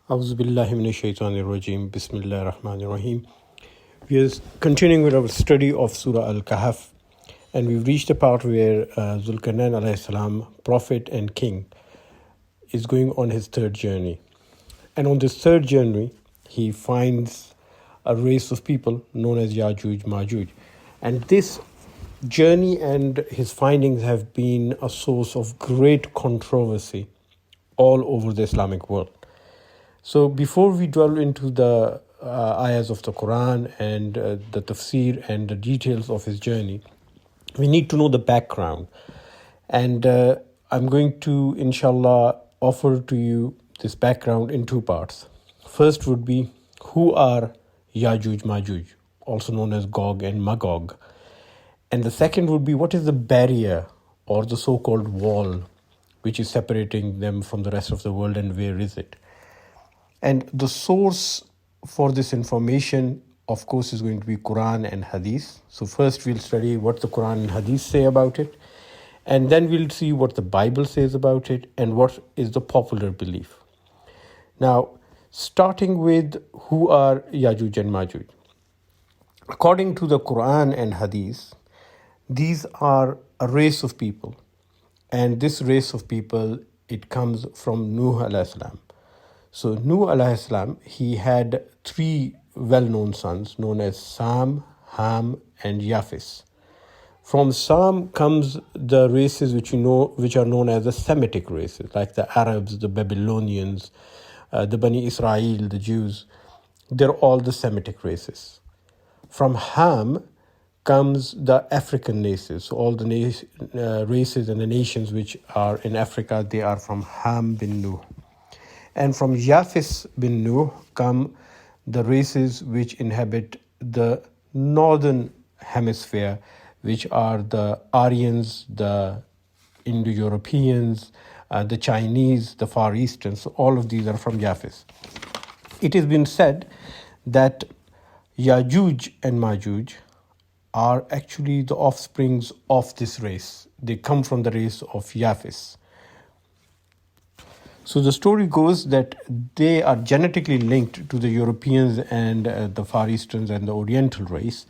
A'udhu billahi minash shaitanir rajim. Bismillahir rahmanir rahim. We are continuing with our study of Surah Al-Kahf, and we've reached the part where Zulkarnain alayhi salam, prophet and king, is going on his third journey. And on this third journey, he finds a race of people known as Yajuj Majuj. And this journey and his findings have been a source of great controversy all over the Islamic world. So before we delve into the ayahs of the Quran and the tafsir and the details of his journey, we need to know the background. And I'm going to, inshallah, offer to you this background in two parts. First would be, who are Yajuj Majuj, also known as Gog and Magog? And the second would be, what is the barrier or the so-called wall which is separating them from the rest of the world, and where is it? And the source for this information, of course, is going to be Quran and Hadith. So first we'll study what the Quran and Hadith say about it. And then we'll see what the Bible says about it and what is the popular belief. Now, starting with who are Yajuj and Majuj. According to the Quran and Hadith, these are a race of people. And this race of people, it comes from Nuh alayhi salam. So Nuh alayhi salam, he had three well-known sons known as Sam, Ham, and Yafis. From Sam comes the races which are known as the Semitic races, like the Arabs, the Babylonians, the Bani Israel, the Jews. They're all the Semitic races. From Ham comes the African races. So all the races and the nations which are in Africa, they are from Ham bin Nuh. And from Yafis bin Nuh come the races which inhabit the northern hemisphere, which are the Aryans, the Indo-Europeans, the Chinese, the Far Eastern. So all of these are from Yafis. It has been said that Yajuj and Majuj are actually the offsprings of this race. They come from the race of Yafis. So the story goes that they are genetically linked to the Europeans and the Far Easterns and the Oriental race.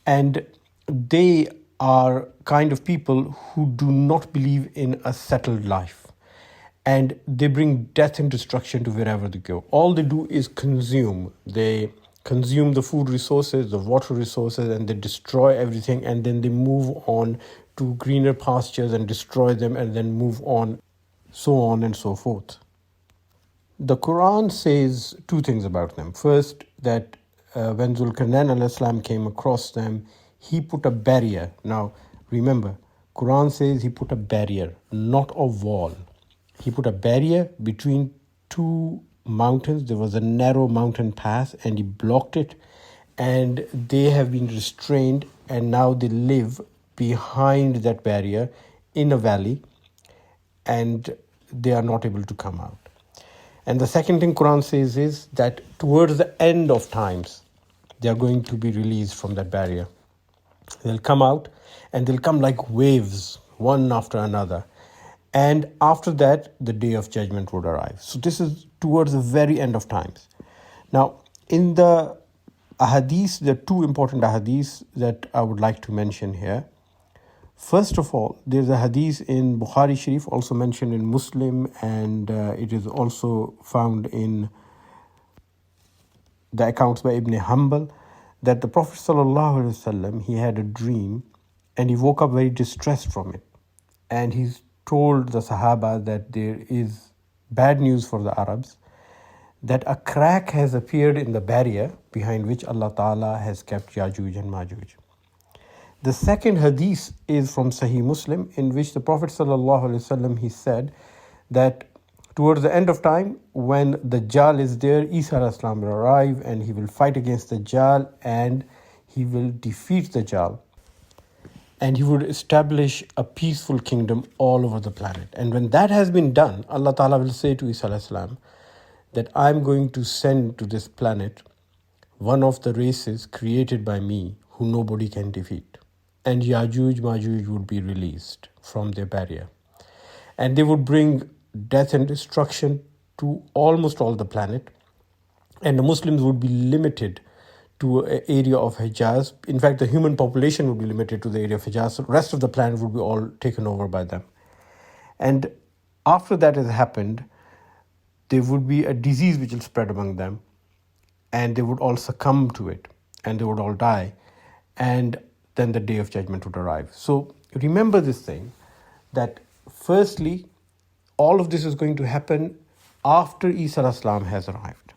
And they are kind of people who do not believe in a settled life. And they bring death and destruction to wherever they go. All they do is consume. They consume the food resources, the water resources, and they destroy everything. And then they move on to greener pastures and destroy them and then move on, so on and so forth. The Quran says two things about them. First, that when Zulkarnain alayhi salam came across them, he put a barrier. Now, remember, Quran says he put a barrier, not a wall. He put a barrier between two mountains. There was a narrow mountain pass and he blocked it, and they have been restrained, and now they live behind that barrier in a valley, and they are not able to come out. And the second thing Quran says is that towards the end of times, they are going to be released from that barrier. They'll come out, and they'll come like waves, one after another. And after that, the day of judgment would arrive. So this is towards the very end of times. Now, in the ahadith, there are two important ahadith that I would like to mention here. First of all, there's a hadith in Bukhari Sharif, also mentioned in Muslim, and it is also found in the accounts by Ibn Hanbal, that the Prophet ﷺ, he had a dream, and he woke up very distressed from it. And he's told the Sahaba that there is bad news for the Arabs, that a crack has appeared in the barrier behind which Allah Ta'ala has kept Yajuj and Majuj. The second hadith is from Sahih Muslim, in which the Prophet ﷺ, he said that towards the end of time, when the Dajjal is there, Isa alayhi salam will arrive and he will fight against the Dajjal and he will defeat the Dajjal. And he would establish a peaceful kingdom all over the planet. And when that has been done, Allah Ta'ala will say to Isa alayhi salam that I'm going to send to this planet one of the races created by me who nobody can defeat. And Yajuj Majuj would be released from their barrier. And they would bring death and destruction to almost all the planet, and the Muslims would be limited to an area of Hijaz. In fact, the human population would be limited to the area of Hijaz. So the rest of the planet would be all taken over by them. And after that has happened, there would be a disease which will spread among them, and they would all succumb to it, and they would all die, and then the day of judgment would arrive. So remember this thing, that firstly, all of this is going to happen after Isa as-salam has arrived,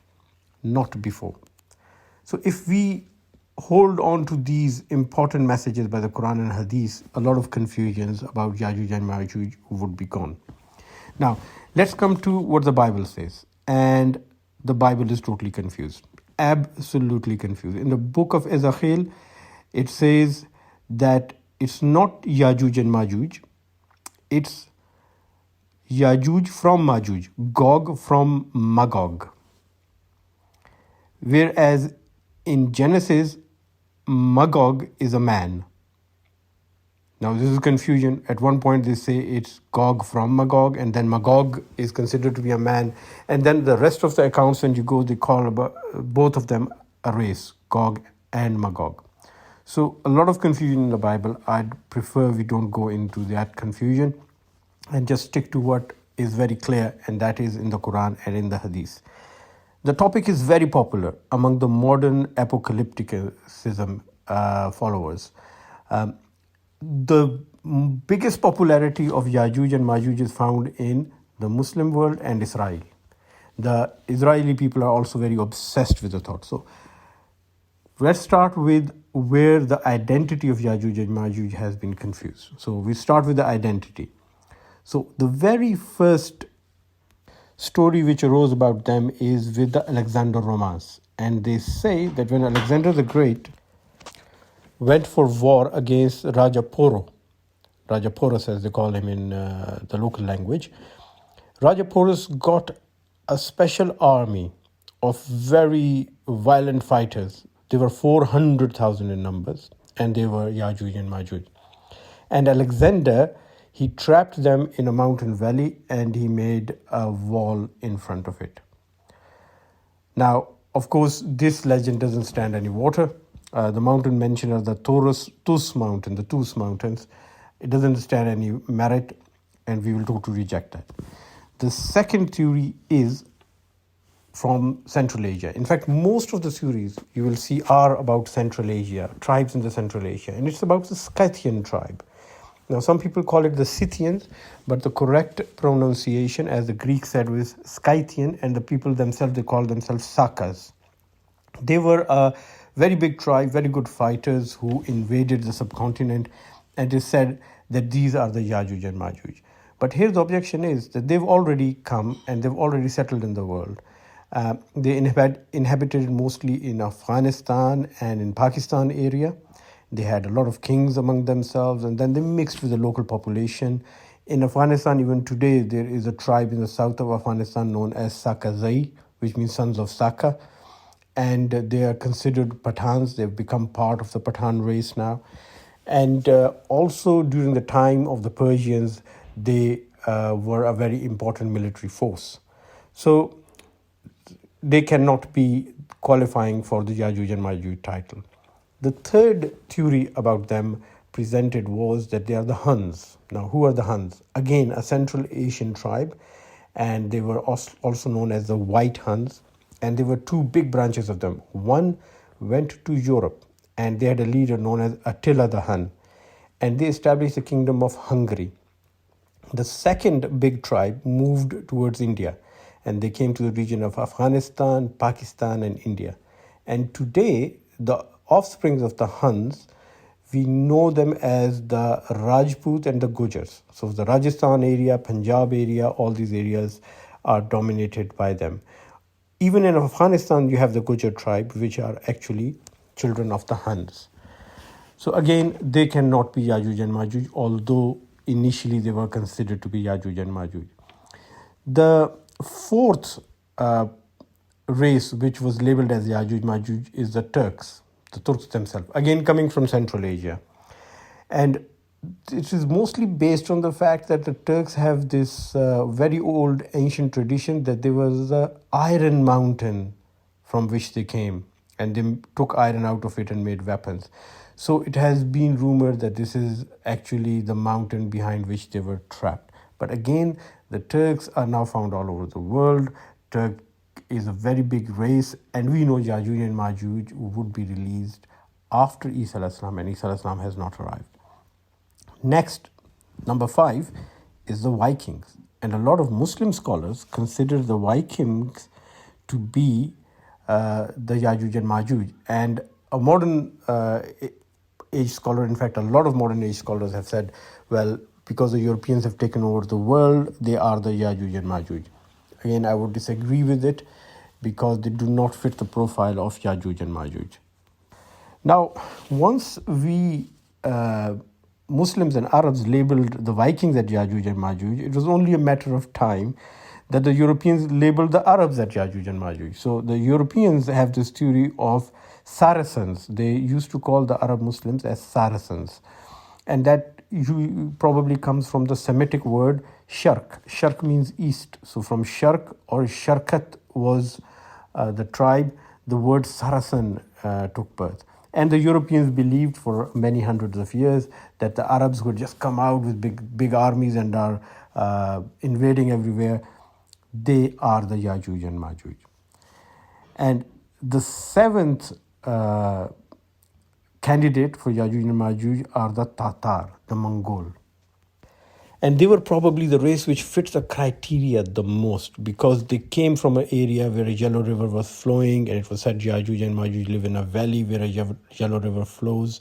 not before. So if we hold on to these important messages by the Quran and Hadith, a lot of confusions about Yajuj and Majuj would be gone. Now, let's come to what the Bible says. And the Bible is totally confused, absolutely confused. In the book of Ezekiel, it says that it's not Yajuj and Majuj, it's Yajuj from Majuj, Gog from Magog. Whereas in Genesis, Magog is a man. Now this is confusion. At one point they say it's Gog from Magog, and then Magog is considered to be a man. And then the rest of the accounts, when you go, they call both of them a race, Gog and Magog. So a lot of confusion in the Bible. I'd prefer we don't go into that confusion and just stick to what is very clear, and that is in the Quran and in the Hadith. The topic is very popular among the modern apocalypticism followers. The biggest popularity of Yajuj and Majuj is found in the Muslim world and Israel. The Israeli people are also very obsessed with the thought. So let's start with where the identity of Yajuj and Majuj has been confused. So we start with the identity. So the very first story which arose about them is with the Alexander romance. And they say that when Alexander the Great went for war against Raja Porus, as they call him in the local language, Raja Porus got a special army of very violent fighters. They were 400,000 in numbers, and they were Yajuj and Majuj. And Alexander, he trapped them in a mountain valley, and he made a wall in front of it. Now, of course, this legend doesn't stand any water. The mountain mentioned are the Tus mountain, the Tus mountains. It doesn't stand any merit, and we will totally reject that. The second theory is from Central Asia. In fact, most of the theories you will see are about Central Asia, tribes in the Central Asia, and it's about the Scythian tribe. Now, some people call it the Scythians, but the correct pronunciation, as the Greek said, was Scythian, and the people themselves, they call themselves Sakas. They were a very big tribe, very good fighters who invaded the subcontinent, and they said that these are the Yajuj and Majuj. But here the objection is that they've already come and they've already settled in the world. They inhabited mostly in Afghanistan and in Pakistan area. They had a lot of kings among themselves, and then they mixed with the local population. In Afghanistan, even today, there is a tribe in the south of Afghanistan known as Sakazai, which means sons of Saka. And they are considered Pathans. They've become part of the Pathan race now. And also during the time of the Persians, they were a very important military force. So they cannot be qualifying for the Yajuj and Majuj title. The third theory about them presented was that they are the Huns. Now, who are the Huns? Again, a Central Asian tribe, and they were also known as the White Huns, and there were two big branches of them. One went to Europe, and they had a leader known as Attila the Hun, and they established the kingdom of Hungary. The second big tribe moved towards India, and they came to the region of Afghanistan, Pakistan, and India. And today, the offsprings of the Huns, we know them as the Rajput and the Gujars. So the Rajasthan area, Punjab area, all these areas are dominated by them. Even in Afghanistan, you have the Gujar tribe, which are actually children of the Huns. So again, they cannot be Yajuj and Majuj, although initially they were considered to be Yajuj and Majuj. The fourth race, which was labeled as Yajuj Majuj, is the Turks, the Turks themselves, again coming from Central Asia. And it is mostly based on the fact that the Turks have this very old ancient tradition that there was a iron mountain from which they came, and they took iron out of it and made weapons. So it has been rumored that this is actually the mountain behind which they were trapped. But again, the Turks are now found all over the world. Turk is a very big race, and we know Yajuj and Majuj would be released after Isa alayhi salam, and Isa alayhi salam has not arrived. Next, number 5 is the Vikings. And a lot of Muslim scholars consider the Vikings to be the Yajuj and Majuj. And a modern age scholar, in fact, a lot of modern age scholars have said, well, because the Europeans have taken over the world, they are the Yajuj and Majuj. Again, I would disagree with it because they do not fit the profile of Yajuj and Majuj. Now, once we Muslims and Arabs labeled the Vikings at Yajuj and Majuj, it was only a matter of time that the Europeans labeled the Arabs at Yajuj and Majuj. So the Europeans have this theory of Saracens. They used to call the Arab Muslims as Saracens. And that probably comes from the Semitic word Sharq. Sharq means east. So from Sharq or Sharqat was the tribe, the word Saracen took birth. And the Europeans believed for many hundreds of years that the Arabs would just come out with big armies and are invading everywhere. They are the Yajuj and Majuj. And the seventh candidate for Yajuj and Majuj are the Tatar, the Mongol. And they were probably the race which fits the criteria the most because they came from an area where a Yellow River was flowing, and it was said Yajuj and Majuj live in a valley where a Yellow River flows.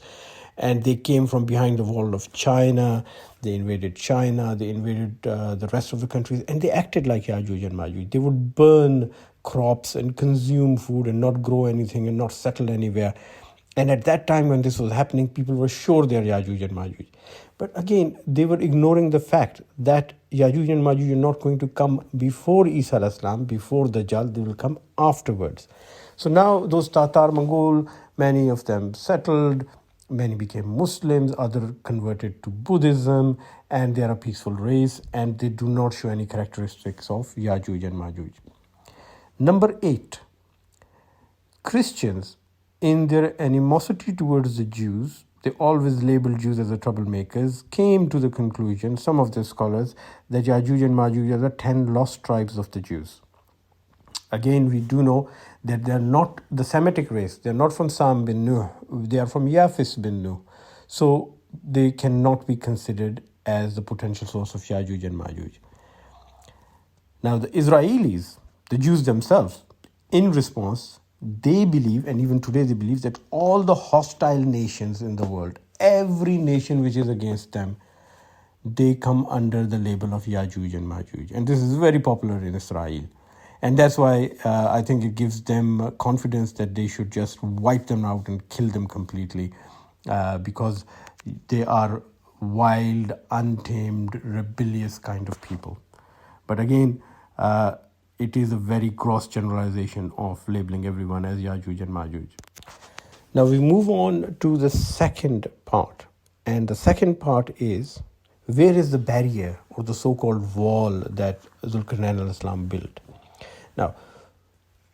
And they came from behind the wall of China. They invaded China. They invaded the rest of the countries. And they acted like Yajuj and Majuj. They would burn crops and consume food and not grow anything and not settle anywhere. And at that time when this was happening, people were sure they're Yajuj and Majuj. But again, they were ignoring the fact that Yajuj and Majuj are not going to come before Isa alayhi salam, before Dajjal. They will come afterwards. So now those Tatar Mongol, many of them settled, many became Muslims, others converted to Buddhism, and they are a peaceful race, and they do not show any characteristics of Yajuj and Majuj. Number 8, Christians, in their animosity towards the Jews, they always labeled Jews as the troublemakers, came to the conclusion, some of the scholars, that Yajuj and Majuj are the 10 lost tribes of the Jews. Again, we do know that they are not the Semitic race. They are not from Sam bin Nuh. They are from Yafis bin Nuh. So they cannot be considered as the potential source of Yajuj and Majuj. Now the Israelis, the Jews themselves, in response, they believe, and even today they believe, that all the hostile nations in the world, every nation which is against them, they come under the label of Yajuj and Majuj. And this is very popular in Israel. And that's why I think it gives them confidence that they should just wipe them out and kill them completely because they are wild, untamed, rebellious kind of people. But again, it is a very gross generalization of labeling everyone as Yajuj and Majuj. Now we move on to the second part. And the second part is, where is the barrier or the so-called wall that Zulkarnain al-Islam built? Now,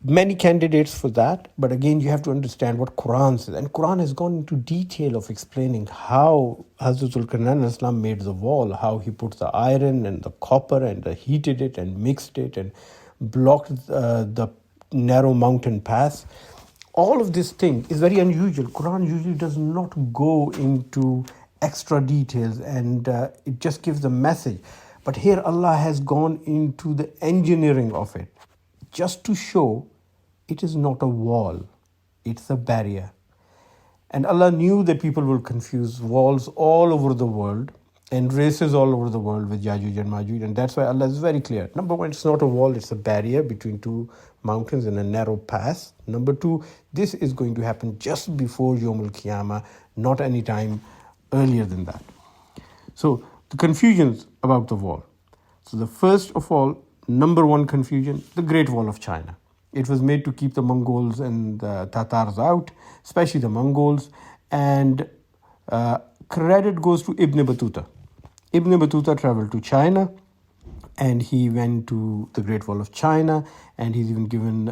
many candidates for that, but again, you have to understand what Quran says. And Quran has gone into detail of explaining how Hazrat Zulkarnain al-Islam made the wall, how he put the iron and the copper and heated it and mixed it and blocked the narrow mountain pass. All of this thing is very unusual. Quran usually does not go into extra details, and it just gives a message. But here Allah has gone into the engineering of it, just to show it is not a wall, it's a barrier. And Allah knew that people will confuse walls all over the world and races all over the world with Yajuj and Majuj, and that's why Allah is very clear. Number one, it's not a wall, it's a barrier between two mountains and a narrow pass. Number two, this is going to happen just before Yawm al-Qiyamah, not any time earlier than that. So the confusions about the wall. So the first of all, number one confusion, the Great Wall of China. It was made to keep the Mongols and the Tatars out, especially the Mongols. And Credit goes to Ibn Battuta. Ibn Battuta traveled to China and he went to the Great Wall of China, and he's even given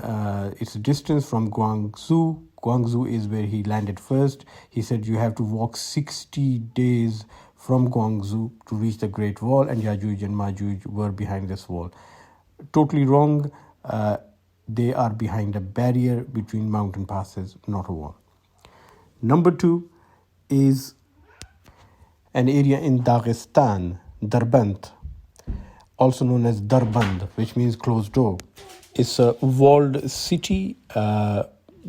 its distance from Guangzhou. Guangzhou is where he landed first. He said you have to walk 60 days from Guangzhou to reach the Great Wall, and Yajuj and Majuj were behind this wall. Totally wrong. They are behind a barrier between mountain passes, not a wall. Number 2 is an area in Dagestan, Darband, also known as Darband, which means closed door. It's a walled city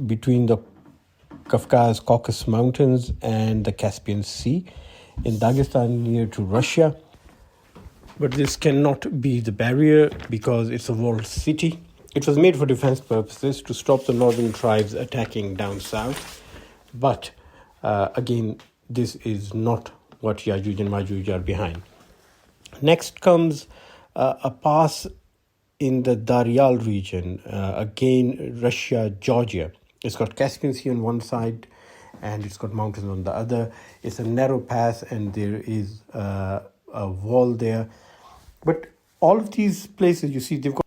between the Kafkaz Caucasus Mountains and the Caspian Sea in Dagestan, near to Russia. But this cannot be the barrier because it's a walled city. It was made for defense purposes to stop the northern tribes attacking down south. But again, this is not what Yajuj and Majuj are behind. Next comes a pass in the Daryal region, again Russia, Georgia. It's got Caspian Sea on one side and it's got mountains on the other. It's a narrow pass and there is a wall there. But all of these places, you see, they've got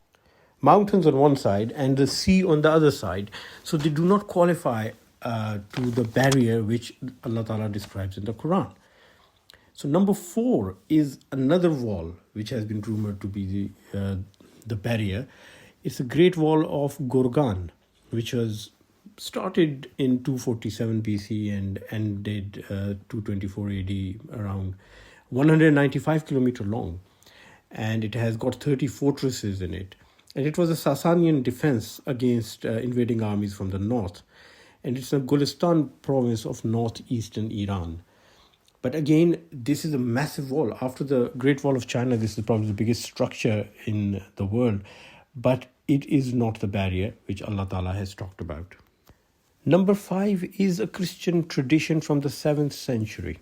mountains on one side and the sea on the other side. So they do not qualify to the barrier which Allah Ta'ala describes in the Quran. So number 4 is another wall which has been rumored to be the barrier. It's the Great Wall of Gorgan, which was started in 247 BC and ended 224 AD, around 195 kilometer long. And it has got 30 fortresses in it. And it was a Sasanian defense against invading armies from the north. And it's a Gulistan province of northeastern Iran. But again, this is a massive wall. After the Great Wall of China, this is probably the biggest structure in the world. But it is not the barrier which Allah Ta'ala has talked about. Number 5 is a Christian tradition from the 7th century.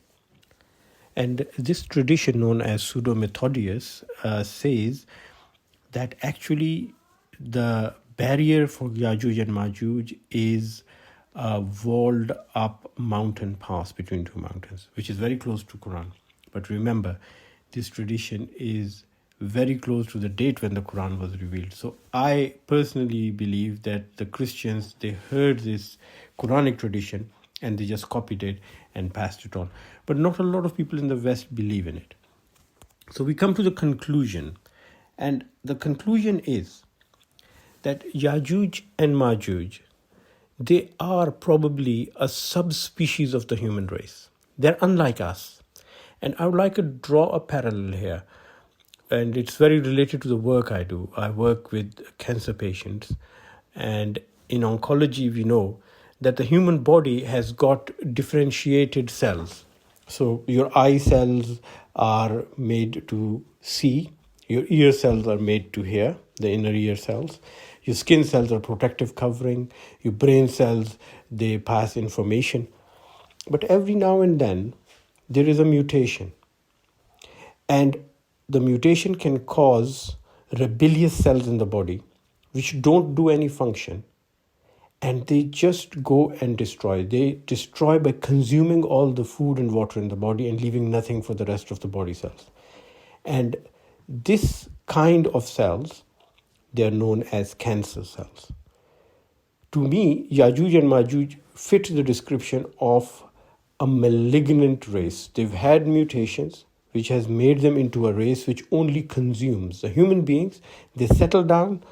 And this tradition, known as Pseudo-Methodius, says that actually the barrier for Yajuj and Majuj is a walled up mountain pass between two mountains, which is very close to Quran. But remember, this tradition is very close to the date when the Quran was revealed. So I personally believe that the Christians, they heard this Quranic tradition and they just copied it and passed it on. But not a lot of people in the West believe in it. So we come to the conclusion. And the conclusion is that Yajuj and Majuj, they are probably a subspecies of the human race. They're unlike us. And I would like to draw a parallel here. And it's very related to the work I do. I work with cancer patients. And in oncology, we know that the human body has got differentiated cells. So your eye cells are made to see. Your ear cells are made to hear, the inner ear cells. Your skin cells are protective covering. Your brain cells, they pass information. But every now and then, there is a mutation. And the mutation can cause rebellious cells in the body, which don't do any function. And they just go and destroy. They destroy by consuming all the food and water in the body and leaving nothing for the rest of the body cells. And this kind of cells, they are known as cancer cells. To me, Yajuj and Majuj fit the description of a malignant race. They've had mutations, which has made them into a race which only consumes. The human beings, they settle down,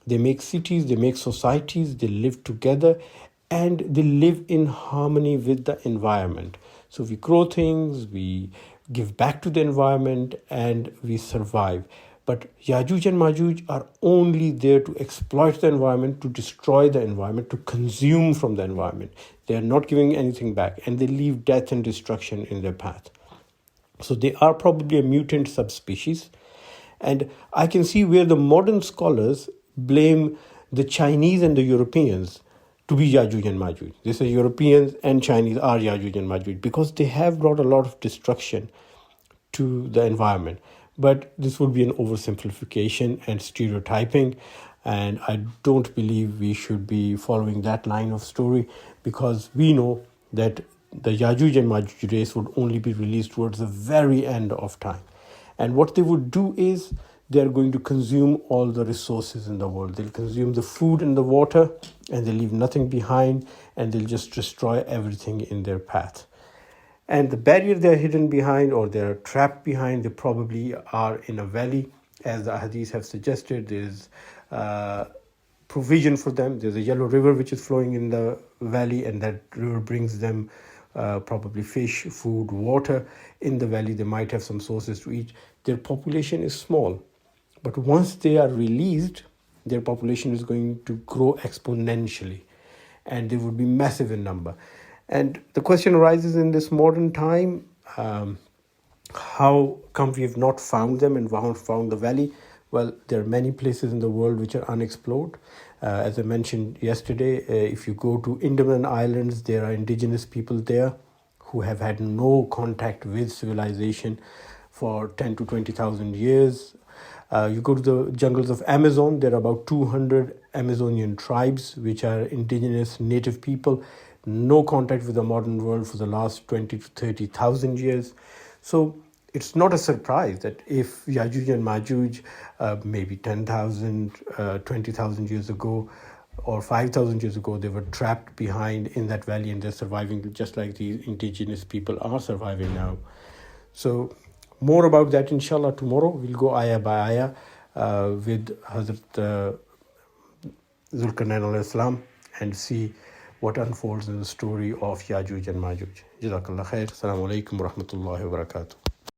they make cities, they make societies, they live together, and they live in harmony with the environment. So we grow things, we give back to the environment, and we survive. But Yajuj and Majuj are only there to exploit the environment, to destroy the environment, to consume from the environment. They are not giving anything back, and they leave death and destruction in their path. So they are probably a mutant subspecies. And I can see where the modern scholars blame the Chinese and the Europeans to be Yajuj and Majuj. They say Europeans and Chinese are Yajuj and Majuj because they have brought a lot of destruction to the environment. But this would be an oversimplification and stereotyping. And I don't believe we should be following that line of story because we know that the Yajuj and Majuj race would only be released towards the very end of time. And what they would do is they're going to consume all the resources in the world. They'll consume the food and the water, and they'll leave nothing behind, and they'll just destroy everything in their path. And the barrier they're hidden behind, or they're trapped behind, they probably are in a valley. As the hadith have suggested, there's provision for them. There's a yellow river which is flowing in the valley, and that river brings them probably fish, food, water. In the valley, they might have some sources to eat. Their population is small, but once they are released, their population is going to grow exponentially, and they would be massive in number. And the question arises in this modern time, how come we have not found them and found the valley? Well, there are many places in the world which are unexplored. As I mentioned yesterday, if you go to Andaman Islands, there are indigenous people there who have had no contact with civilization for 10 to 20,000 years. You go to the jungles of Amazon, there are about 200 Amazonian tribes which are indigenous native people, no contact with the modern world for the last 20 to 30,000 years. So it's not a surprise that if Yajuj and Majuj, maybe 10,000, 20,000 years ago, or 5,000 years ago, they were trapped behind in that valley and they're surviving just like the indigenous people are surviving now. So more about that, inshallah, tomorrow. We'll go ayah by ayah with Hazrat Zulkarnain alayhi salam and see what unfolds in the story of Yajuj and Majuj. Jazakallah khair. Assalamu alaikum wa rahmatullahi wa barakatuh.